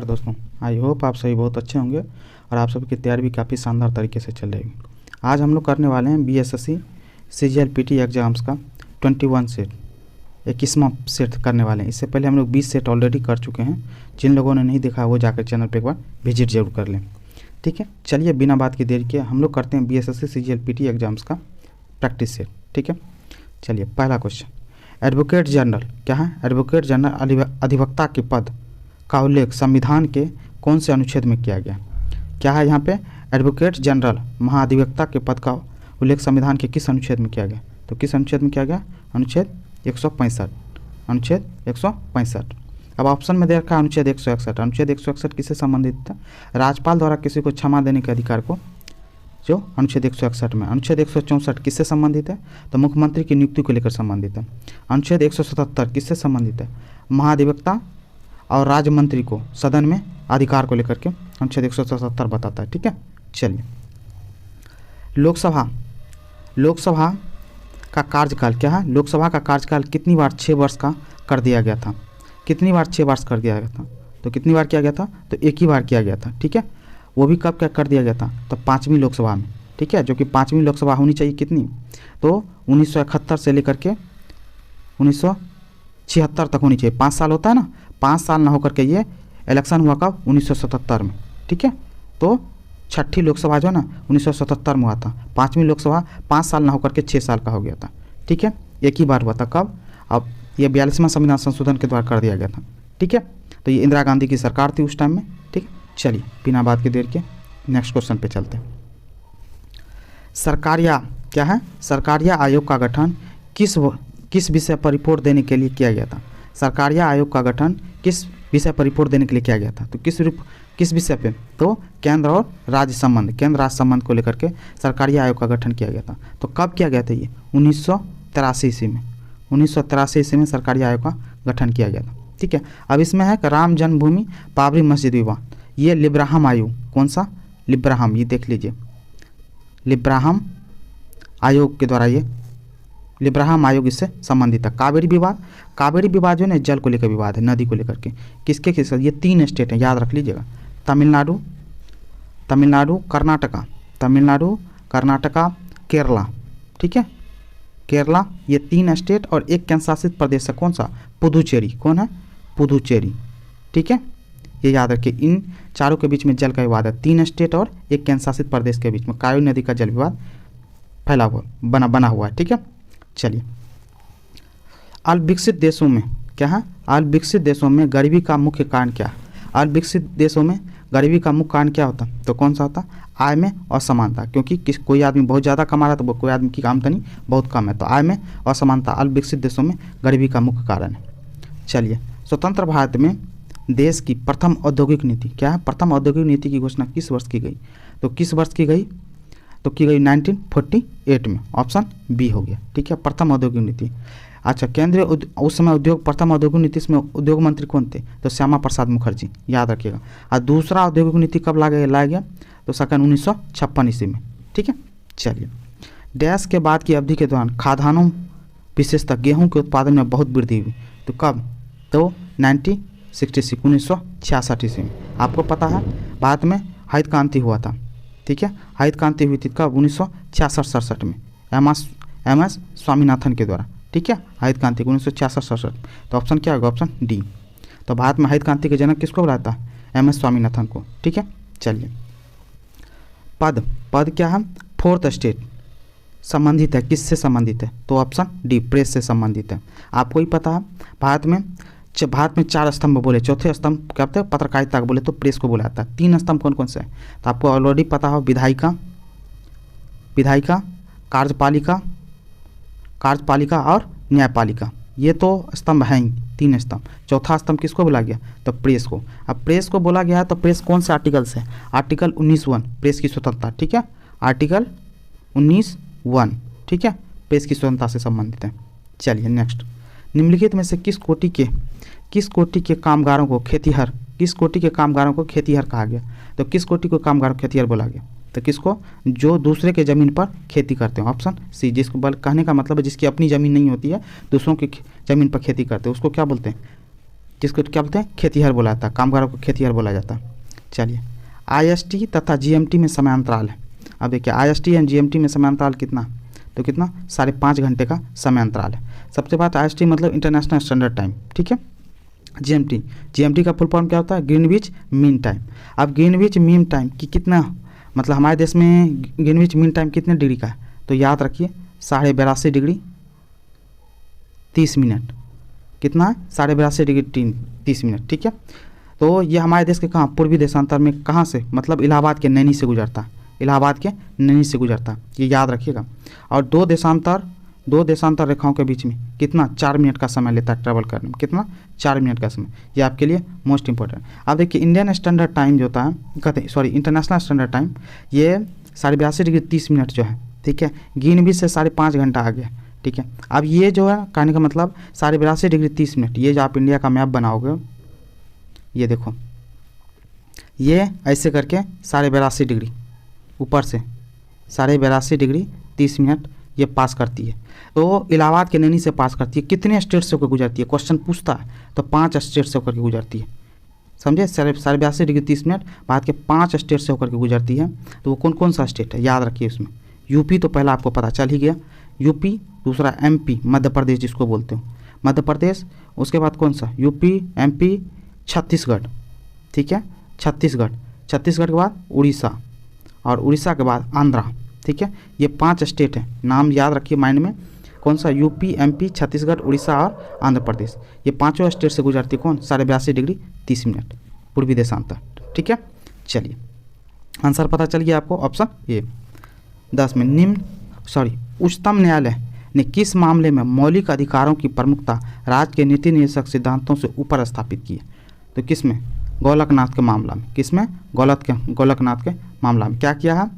नमस्कार दोस्तों, I hope आप सभी बहुत अच्छे होंगे और आप सभी की तैयारी भी काफ़ी शानदार तरीके से चल रही है। आज हम लोग करने वाले हैं बीएसएससी सीजीएल-पीटी एग्जाम्स का 21 सेट 21वां सेट करने वाले हैं। इससे पहले हम लोग 20 सेट ऑलरेडी कर चुके हैं। जिन लोगों ने नहीं देखा वो जाकर चैनल पर एक बार विजिट जरूर कर लें। ठीक है, चलिए बिना बात की देरी किए हम लोग करते हैं बीएसएससी सीजीएल-पीटी एग्जाम्स का प्रैक्टिस सेट। ठीक है, चलिए पहला क्वेश्चन, एडवोकेट जनरल क्या है? एडवोकेट जनरल अधिवक्ता के पद का उल्लेख संविधान के कौन से अनुच्छेद में किया गया? क्या है यहाँ पे? एडवोकेट जनरल महाधिवक्ता के पद का उल्लेख संविधान के किस अनुच्छेद में किया गया? तो किस अनुच्छेद में किया गया? अनुच्छेद 165। अनुच्छेद 165। अब ऑप्शन में दे रखा है अनुच्छेद 161। अनुच्छेद 161 किससे संबंधित था? राज्यपाल द्वारा किसी को क्षमा देने के अधिकार को, जो अनुच्छेद 161 में। अनुच्छेद 164 किससे संबंधित है? तो मुख्यमंत्री की नियुक्ति को लेकर संबंधित है। अनुच्छेद 177 किससे संबंधित है? महाधिवक्ता और राज्य मंत्री को सदन में अधिकार को लेकर के अनुच्छेद 177 बताता है। ठीक है, चलिए लोकसभा का कार्यकाल क्या है? लोकसभा का कार्यकाल कितनी बार 6 वर्ष का कर दिया गया था? कितनी बार 6 वर्ष कर दिया गया था? तो कितनी बार किया गया था? तो एक ही बार किया गया था। ठीक है, वो भी कब क्या कर दिया गया था? तो 5वीं लोकसभा में। ठीक है, जो कि 5वीं लोकसभा होनी चाहिए कितनी? तो 1971 से लेकर के 1976 तक होनी चाहिए। 5 साल होता है ना, 5 साल ना होकर के ये इलेक्शन हुआ कब? 1977 में। ठीक है, तो 6ठी लोकसभा जो है ना 1977 में हुआ था। 5वीं लोकसभा 5 साल ना होकर के 6 साल का हो गया था। ठीक है, एक ही बार हुआ था। कब? अब ये 42वां संविधान संशोधन के द्वारा कर दिया गया था। ठीक है, तो ये इंदिरा गांधी की सरकार थी उस टाइम में। ठीक है, चलिए बिना बात की देर के नेक्स्ट क्वेश्चन पे चलते हैं। सरकारिया क्या है? सरकारिया आयोग का गठन किस विषय पर रिपोर्ट देने के लिए किया गया था? सरकारिया आयोग का गठन किस विषय पर रिपोर्ट देने के लिए किया गया था? तो किस विषय पे? तो केंद्र और राज्य संबंध, केंद्र राज्य संबंध को लेकर के सरकारिया आयोग का गठन किया गया था। तो कब किया गया था? ये 1983 ईस्वी में। 1983 ईस्वी में सरकारिया आयोग का गठन किया गया था। ठीक है, अब इसमें है कि राम जन्मभूमि बाबरी मस्जिद विवाद, ये लिब्राहम आयोग, कौन सा? लिब्राहम, ये देख लीजिए, लिब्राहम आयोग के द्वारा ये लिब्राहम आयोग इससे संबंधित है। कावेरी विवाद जो है ना जल को लेकर विवाद है, नदी को लेकर के। किसके ये 3 स्टेट हैं, याद रख लीजिएगा, तमिलनाडु कर्नाटका केरला। ठीक है, केरला, ये 3 स्टेट और एक केंद्र शासित प्रदेश है, कौन सा? पुदुचेरी। कौन है? पुदुचेरी। ठीक है, ये याद रखिए, इन चारों के बीच में जल का विवाद है। 3 स्टेट और एक केंद्र शासित प्रदेश के बीच में कावेरी नदी का जल विवाद फैला हुआ बना हुआ है। ठीक है, चलिए अल्पविकसित देशों में क्या है? अल्पविकसित देशों में गरीबी का मुख्य कारण क्या है? अल्पविकसित देशों में गरीबी का मुख्य कारण क्या होता? तो कौन सा होता? आय में असमानता, क्योंकि कोई आदमी बहुत ज़्यादा कमा रहा है तो कोई आदमी की आमदनी बहुत कम है, तो आय में असमानता अल्पविकसित देशों में गरीबी का मुख्य कारण है। चलिए, स्वतंत्र भारत में देश की प्रथम औद्योगिक नीति क्या है? प्रथम औद्योगिक नीति की घोषणा किस वर्ष की गई? तो किस वर्ष की गई? तो की गई 1948 में। ऑप्शन बी हो गया। ठीक है, प्रथम औद्योगिक नीति। अच्छा, केंद्रीय उस समय प्रथम औद्योगिक नीति में उद्योग मंत्री कौन थे? तो श्यामा प्रसाद मुखर्जी, याद रखिएगा। और दूसरा औद्योगिक नीति कब लाया गया? तो सकर 1956 ईस्वी में। ठीक है, चलिए डैश के बाद की अवधि के दौरान खाद्यान्नों विशेषतः गेहूं के उत्पादन में बहुत वृद्धि हुई। तो कब? तो 1966 ईस्वी में। आपको पता है भारत में हरित क्रांति हुआ था। ठीक है, हरित क्रांति हुई थी कब? 1966-67 में एम एस स्वामीनाथन के द्वारा। ठीक है, हरित क्रांति 1966-67। तो ऑप्शन क्या होगा? Option D. तो भारत में हरित क्रांति के जनक किसको बुलाता है? एम एस स्वामीनाथन को। ठीक है, चलिए पद क्या है? 4th स्टेट संबंधित है, किससे संबंधित है? तो ऑप्शन डी, प्रेस से संबंधित है। आपको ही पता है भारत में 4 स्तंभ बोले, चौथे स्तंभ क्या होते हैं? पत्रकारिता को बोले तो प्रेस को बोला जाता है। 3 स्तंभ कौन कौन से हैं? तो आपको ऑलरेडी पता हो, विधायिका, कार्यपालिका और न्यायपालिका। ये तो स्तंभ हैं ही, 3 स्तंभ। चौथा स्तंभ किसको बोला गया? तो प्रेस को। अब प्रेस को बोला गया है तो प्रेस कौन से आर्टिकल से? आर्टिकल 19(1) प्रेस की स्वतंत्रता। ठीक है, आर्टिकल 19(1). ठीक है, प्रेस की स्वतंत्रता से संबंधित है। चलिए नेक्स्ट, निम्नलिखित में से किस कोटि के कामगारों को खेतीहर कहा गया? तो किस कोटि को कामगारों को खेतीहर बोला गया? तो किसको? जो दूसरे के ज़मीन पर खेती करते हैं। ऑप्शन सी, जिसको कहने का मतलब है जिसकी अपनी ज़मीन नहीं होती है, दूसरों की ज़मीन पर खेती करते हैं, उसको क्या बोलते हैं? जिसको क्या बोलते हैं, खेतिहर बोला जाता है, कामगारों को खेतिहर बोला जाता है। चलिए, IST तथा GMT में समयांतराल है। अब देखिए IST एंड GMT में समयांतराल कितना, तो कितना 5.5 घंटे का समयांतराल है। सबसे बात IST मतलब इंटरनेशनल स्टैंडर्ड टाइम, ठीक है। GMT का फुल फॉर्म क्या होता है, ग्रीनविच मीन टाइम। अब ग्रीनविच मीन टाइम की कितना, मतलब हमारे देश में ग्रीनविच मीन टाइम कितने डिग्री का है, तो याद रखिए 82.5 डिग्री 30 मिनट। कितना है, 82.5 डिग्री 30 मिनट, ठीक है। तो ये हमारे देश के कहाँ, पूर्वी देशांतर में कहाँ से, मतलब इलाहाबाद के नैनी से गुजरता है, इलाहाबाद के नैनी से गुजरता है, ये याद रखिएगा। और दो देशांतर रेखाओं के बीच में कितना 4 मिनट का समय लेता है ट्रैवल करने में, कितना 4 मिनट का समय, ये आपके लिए मोस्ट इंपॉर्टेंट। अब देखिए इंडियन स्टैंडर्ड टाइम जो होता है, कहते हैं सॉरी इंटरनेशनल स्टैंडर्ड टाइम, ये 82.5 डिग्री 30 मिनट जो है, ठीक है, ग्रीनविच से 5.5 घंटा आ गया, ठीक है। अब ये जो है कहने का मतलब 82.5 डिग्री 30 मिनट, ये जो आप इंडिया का मैप बनाओगे, ये देखो ये ऐसे करके 82.5 डिग्री ऊपर से 82.5 डिग्री 30 मिनट ये पास करती है। तो इलाहाबाद के नैनी से पास करती है, कितने स्टेट से होकर गुजरती है, क्वेश्चन पूछता है, तो 5 स्टेट से होकर के गुजरती है, समझे। 82.5 डिग्री 30 मिनट भारत के 5 स्टेट से होकर के गुजरती है। तो वो कौन कौन सा स्टेट है, याद रखिए उसमें। यूपी तो पहला आपको पता चल ही गया, यूपी, दूसरा MP मध्य प्रदेश जिसको बोलते हो, मध्य प्रदेश, उसके बाद कौन सा, यूपी, MP, छत्तीसगढ़, ठीक है, छत्तीसगढ़ के बाद उड़ीसा, और उड़ीसा के बाद आंध्रा, ठीक है। ये 5 स्टेट हैं, नाम याद रखिए माइंड में, कौन सा, यूपी, MP, छत्तीसगढ़, उड़ीसा और आंध्र प्रदेश। ये 5 स्टेट से गुजरती है कौन, 82.5 डिग्री 30 मिनट पूर्वी देशांतर, ठीक है। चलिए आंसर पता चल गया आपको, ऑप्शन ए। 10 में उच्चतम न्यायालय ने किस मामले में मौलिक अधिकारों की प्रमुखता राज्य के नीति निर्देशक सिद्धांतों से ऊपर स्थापित की है, तो किस में, गोलकनाथ के मामला में, किसमें, गोलकनाथ के मामला में क्या किया है,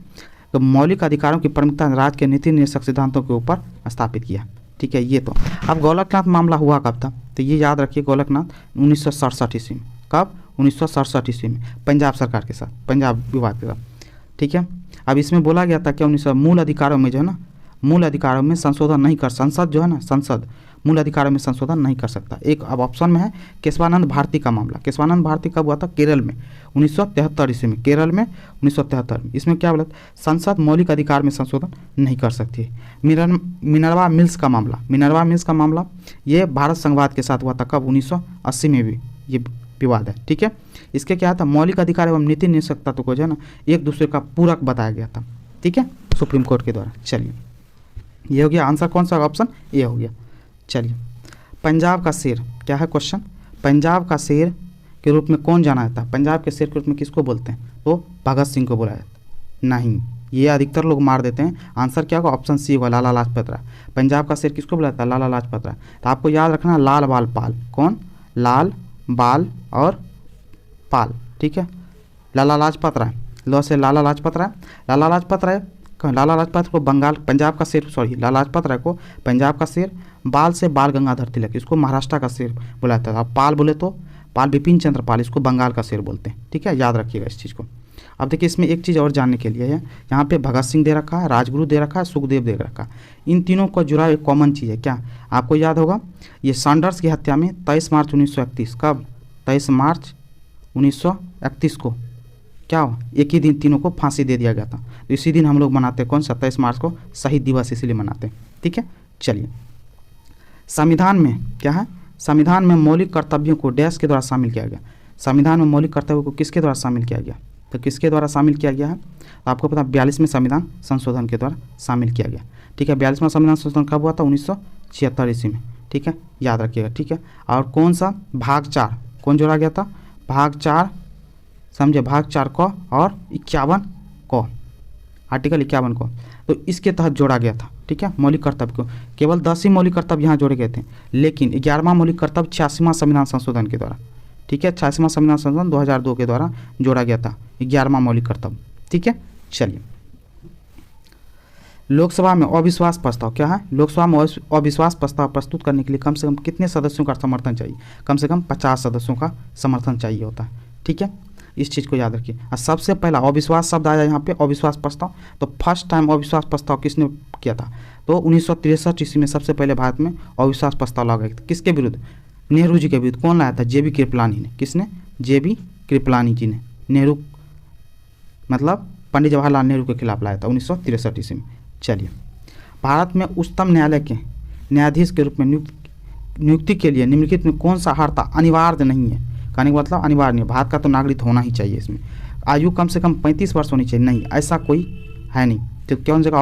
तो मौलिक अधिकारों की प्रमुखता राज्य के नीति निर्देशक सिद्धांतों के ऊपर स्थापित किया, ठीक है। ये तो अब गोलकनाथ मामला हुआ कब था, तो ये याद रखिए, गोलकनाथ 1967 ईस्वी में, कब, 1967 ईस्वी में, पंजाब सरकार के साथ, पंजाब विभाग के साथ, ठीक है। अब इसमें बोला गया था कि मूल अधिकारों में जो है ना, मूल अधिकारों में संशोधन नहीं कर, संसद जो है ना, संसद मूल अधिकारों में संशोधन नहीं कर सकता। एक अब ऑप्शन में है केशवानंद भारती का मामला। केशवानंद भारती कब हुआ था, केरल में 1973 ईस्वी में, केरल में 1973 में। इसमें क्या बोला, संसद मौलिक अधिकार में संशोधन नहीं कर सकती। मिनर्वा मिल्स का मामला, ये भारत संघवाद के साथ हुआ था, कब, 1980 में भी ये विवाद है, ठीक है। इसके क्या था, मौलिक अधिकार एवं नीति निषेधक तत्व को जो है ना एक दूसरे का पूरक बताया गया था, ठीक है, सुप्रीम कोर्ट के द्वारा। चलिए ये हो गया आंसर, कौन सा, ऑप्शन ए हो गया। चलिए पंजाब का शेर क्या है क्वेश्चन, पंजाब का शेर के रूप में कौन जाना जाता है, पंजाब के शेर के रूप में किसको बोलते हैं, तो भगत सिंह को बोला जाता है। नहीं, ये अधिकतर लोग मार देते हैं, आंसर क्या होगा, ऑप्शन सी होगा, लाला लाजपत राय। पंजाब का शेर किसको बोला जाता है, लाला लाजपत राय। तो आपको याद रखना लाल बाल पाल, कौन, लाल बाल और पाल, ठीक है, लाला लाजपत राय, लो से लाला लाजपत राय। लाला लाजपत राय को पंजाब का शेर, लाला लाजपत राय को पंजाब का शेर, बाल से बाल गंगाधर तिलक, इसको महाराष्ट्र का शेर बोला जाता है। पाल बोले तो पाल बिपिन चंद्र पाल, इसको बंगाल का शेर बोलते हैं, ठीक है, याद रखिएगा इस चीज़ को। अब देखिए इसमें एक चीज़ और जानने के लिए है, यहाँ पे भगत सिंह दे रखा है, राजगुरु दे रखा है, सुखदेव दे रखा है। इन तीनों को जुड़ा एक कॉमन चीज़ है, क्या आपको याद होगा, ये सैंडर्स की हत्या में 23 मार्च 1931, कब, 23 मार्च 1931 को क्या हो, एक ही दिन तीनों को फांसी दे दिया गया था। तो इसी दिन हम लोग मनाते हैं, कौन, 27 मार्च को शहीद दिवस इसलिए मनाते हैं, ठीक है। चलिए संविधान में क्या है, संविधान में मौलिक कर्तव्यों को डैश के द्वारा शामिल किया गया। संविधान में मौलिक कर्तव्यों को किसके द्वारा शामिल किया गया, तो किसके द्वारा शामिल किया गया है, तो आपको पता 42वें संविधान संशोधन के द्वारा शामिल किया गया, ठीक है। 42वां संविधान संशोधन कब हुआ था, 1976 ईस्वी में, ठीक है, याद रखिएगा, ठीक है। और कौन सा, भाग 4 कौन जोड़ा गया था, भाग 4 समझे, भाग 4 को और 51 को, आर्टिकल 51 को, तो इसके तहत जोड़ा गया था, ठीक है। मौलिक कर्तव्य को केवल 10 ही मौलिक कर्तव्य यहाँ जोड़े गए थे, लेकिन 11वां मौलिक कर्तव्य 86वां संविधान संशोधन के द्वारा, ठीक है, 86वां संविधान संशोधन 2002 के द्वारा जोड़ा गया था 11वां मौलिक कर्तव्य, ठीक है। चलिए लोकसभा में अविश्वास प्रस्ताव क्या है, लोकसभा में अविश्वास प्रस्ताव प्रस्तुत करने के लिए कम से कम कितने सदस्यों का समर्थन चाहिए, कम से कम 50 सदस्यों का समर्थन चाहिए होता है, ठीक है, इस चीज़ को याद रखिए। और सबसे पहला अविश्वास शब्द आया यहाँ पे, अविश्वास प्रस्ताव, तो फर्स्ट टाइम अविश्वास प्रस्ताव किसने किया था, तो 1963 ईस्वी में सबसे पहले भारत में अविश्वास प्रस्ताव लाया गया था, किसके विरुद्ध, नेहरू जी के विरुद्ध कौन लाया था? जेबी कृपलानी ने। किसने? जेबी कृपलानी जी ने नेहरू मतलब पंडित जवाहरलाल नेहरू के खिलाफ लाया था 1963 ईस्वी में। चलिए, भारत में उच्चतम न्यायालय के न्यायाधीश के रूप में नियुक्ति के लिए निम्नलिखित में कौन सा अर्हता अनिवार्य नहीं है? कहने का मतलब अनिवार्य नहीं, भारत का तो नागरिक होना ही चाहिए। इसमें आयु कम से कम 35 वर्ष होनी चाहिए, नहीं ऐसा कोई है नहीं। तो क्या हो जाएगा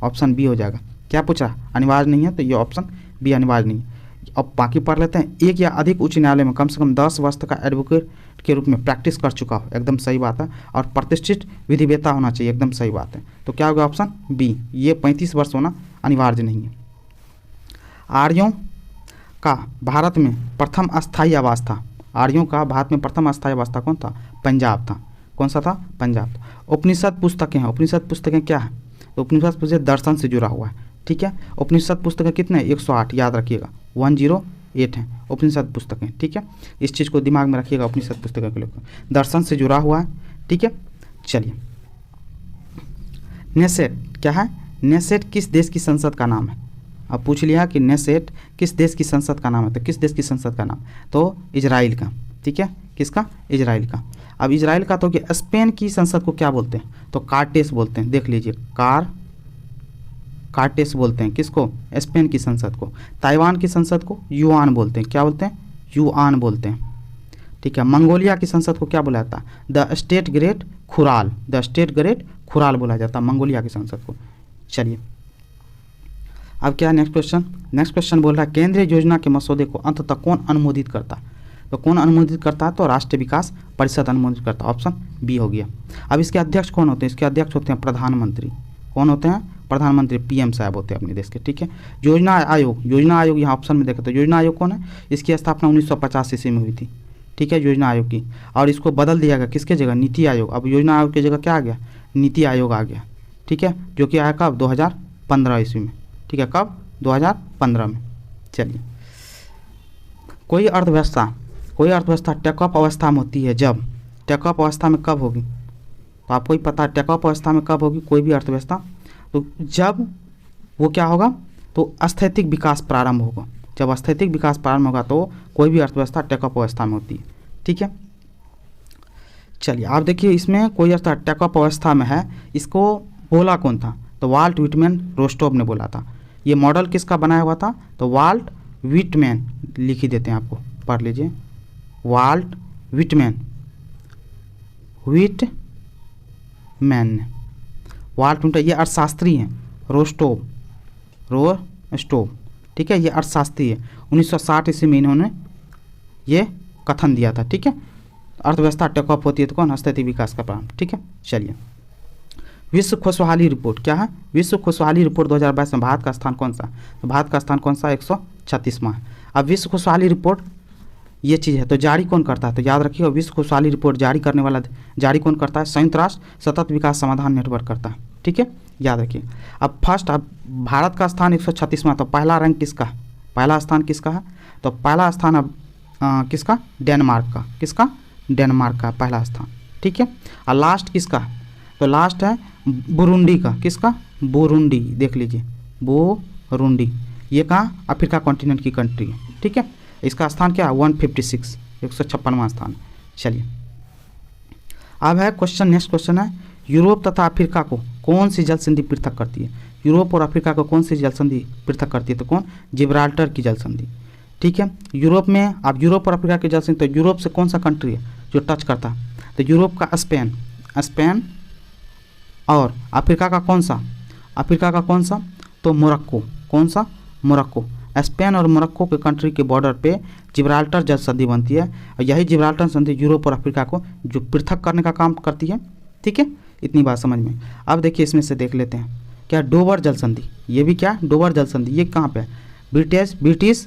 ऑप्शन बी हो जाएगा। क्या पूछा? अनिवार्य नहीं है, तो ये ऑप्शन बी अनिवार्य नहीं है। अब बाकी पढ़ लेते हैं। एक या अधिक उच्च न्यायालय में कम से कम 10 वर्ष तक का एडवोकेट के रूप में प्रैक्टिस कर चुका हो, एकदम सही बात है। और प्रतिष्ठित विधिवेता होना चाहिए, एकदम सही बात है। तो क्या होगा? ऑप्शन बी, ये 35 वर्ष होना अनिवार्य नहीं है। आर्यों का भारत में प्रथम अस्थायी आवास था। आर्यों का भारत में प्रथम अस्थायी आवास था कौन था? पंजाब था। कौन सा था? पंजाब था। उपनिषद पुस्तकें हैं। उपनिषद पुस्तकें क्या है? तो उपनिषद पुस्तक दर्शन से जुड़ा हुआ है, ठीक है। उपनिषद पुस्तकें कितने? 108, याद रखिएगा, 108 हैं उपनिषद पुस्तकें, ठीक है। इस चीज़ को दिमाग में रखिएगा, उपनिषद पुस्तकें के लोग दर्शन से जुड़ा हुआ है, ठीक है। चलिए, नेसेट क्या है? नेसेट किस देश की संसद का नाम है? अब पूछ लिया कि नेसेट किस देश की संसद का नाम है, तो किस देश की संसद का नाम? तो इजराइल का, ठीक है। किसका? इजराइल का। अब इजराइल का तो क्या, स्पेन की संसद को क्या बोलते हैं? तो कार्टेस बोलते हैं, देख लीजिए, कार्टेस बोलते हैं किसको? स्पेन की संसद को। ताइवान की संसद को युआन बोलते हैं, क्या बोलते हैं? युआन बोलते हैं, ठीक है। मंगोलिया की संसद को क्या बोला जाता है? द स्टेट ग्रेट खुराल, द स्टेट ग्रेट खुराल बोला जाता है मंगोलिया की संसद को। चलिए, अब क्या नेक्स्ट क्वेश्चन? नेक्स्ट क्वेश्चन बोल रहा है केंद्रीय योजना के मसौदे को अंततः कौन अनुमोदित करता है? तो कौन अनुमोदित करता है? तो राष्ट्रीय विकास परिषद अनुमोदित करता है, ऑप्शन बी हो गया। अब इसके अध्यक्ष कौन होते हैं? इसके अध्यक्ष होते हैं प्रधानमंत्री। कौन होते हैं? प्रधानमंत्री, पीएम साहब होते हैं अपने देश के, ठीक है। योजना आयोग, योजना आयोग यहाँ ऑप्शन में देखें तो योजना आयोग कौन है? इसकी स्थापना 1950 ईस्वी में हुई थी, ठीक है, योजना आयोग की। और इसको बदल दिया गया किसके जगह? नीति आयोग। अब योजना आयोग की जगह क्या आ गया? नीति आयोग आ गया, ठीक है, जो कि आया कब? 2015 ईस्वी में, ठीक है। कब? 2015 में। चलिए, कोई अर्थव्यवस्था टेकअप अवस्था में होती है जब, टेकअप अवस्था में कब होगी? तो आपको ही पता है टेकअप अवस्था में कब होगी कोई भी अर्थव्यवस्था? तो जब वो क्या होगा? तो स्थैतिक विकास प्रारंभ होगा। जब स्थैतिक विकास प्रारंभ होगा तो कोई भी अर्थव्यवस्था टेकअप अवस्था में होती है, ठीक है। चलिए, आप देखिए, इसमें कोई अर्थव्यवस्था टेकअप अवस्था में है, इसको बोला कौन था? तो वाल्ट व्हिटमैन रोस्टोव ने बोला था। ये मॉडल किसका बनाया हुआ था? तो वाल्ट व्हिटमैन, लिख ही देते हैं, आपको पढ़ लीजिए, वाल्ट व्हिटमैन ने, वाल्ट व्हिटमैन, ये अर्थशास्त्री हैं। रोस्टोव, ठीक है, ये अर्थशास्त्री है। 1960 ईस्वी में इन्होंने ये कथन दिया था, ठीक है। अर्थव्यवस्था टेकअप होती है तो कौन? स्थैतिक विकास का प्रारंभ, ठीक है। चलिए, विश्व खुशहाली रिपोर्ट क्या है? विश्व खुशहाली रिपोर्ट 2022 में भारत का स्थान कौन सा? तो भारत का स्थान कौन सा? 136वां है। अब विश्व खुशहाली रिपोर्ट ये चीज़ है, तो जारी कौन करता है? तो याद रखिए, विश्व खुशहाली रिपोर्ट जारी करने वाला, जारी कौन करता है? संयुक्त राष्ट्र सतत विकास समाधान नेटवर्क करता है, ठीक है, याद रखिए। अब भारत का स्थान 136वां, तो पहला रैंक किसका? पहला स्थान किसका है? तो पहला स्थान अब किसका? डेनमार्क का। किसका? डेनमार्क का पहला स्थान, ठीक है। और लास्ट किसका? तो लास्ट है बुरुंडी का। किसका? बुरुंडी, देख लीजिए, बुरुंडी, ये कहाँ? अफ्रीका कॉन्टिनेंट की कंट्री है, ठीक है। इसका स्थान क्या है? 156, 156वां स्थान। चलिए, अब है क्वेश्चन, नेक्स्ट क्वेश्चन है यूरोप तथा अफ्रीका को कौन सी जल संधि पृथक करती है? यूरोप और अफ्रीका को कौन सी जल संधि पृथक करती है? तो कौन? जिब्राल्टर की जल संधि, ठीक है। यूरोप में, अब यूरोप और अफ्रीका की जल संधि, तो यूरोप से कौन सा कंट्री है जो टच करता है? तो यूरोप का स्पेन, और अफ्रीका का कौन सा? अफ्रीका का कौन सा? तो मोरक्को। कौन सा? मोरक्को। स्पेन और मोरक्को के कंट्री के बॉर्डर पे जिब्राल्टर जल संधि बनती है, और यही जिब्राल्टर संधि यूरोप और अफ्रीका को जो पृथक करने का काम करती है, ठीक है। इतनी बात समझ में। अब देखिए, इसमें से देख लेते हैं क्या? डोवर जल संधि, ये भी क्या? डोवर जल संधि, ये कहाँ पे है? ब्रिटिश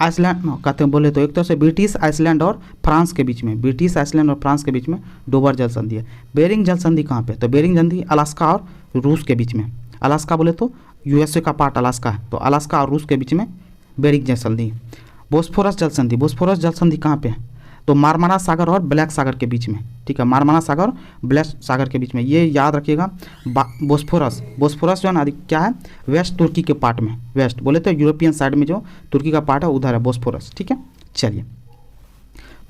आइसलैंड कहते हैं, बोले तो एक तरह से ब्रिटिश आइसलैंड और फ्रांस के बीच में, ब्रिटिश आइसलैंड और फ्रांस के बीच में डोवर जल संधि है। बेरिंग जल संधि कहाँ पे? तो बेरिंग जल संधि अलास्का और रूस के बीच में। अलास्का बोले तो यूएसए का पार्ट अलास्का है, तो अलास्का और रूस के बीच में बेरिंग जल संधि। बोस्फोरस जल संधि, बोस्फोरस जल संधि कहाँ पे है? तो मारमारा सागर और ब्लैक सागर के बीच में, ठीक है, मारमारा सागर और ब्लैक सागर के बीच में, ये याद रखिएगा। बोस्फोरस जो है ना, क्या है? वेस्ट तुर्की के पार्ट में, वेस्ट बोले तो यूरोपियन साइड में जो तुर्की का पार्ट है उधर है बोस्फोरस, ठीक है। चलिए,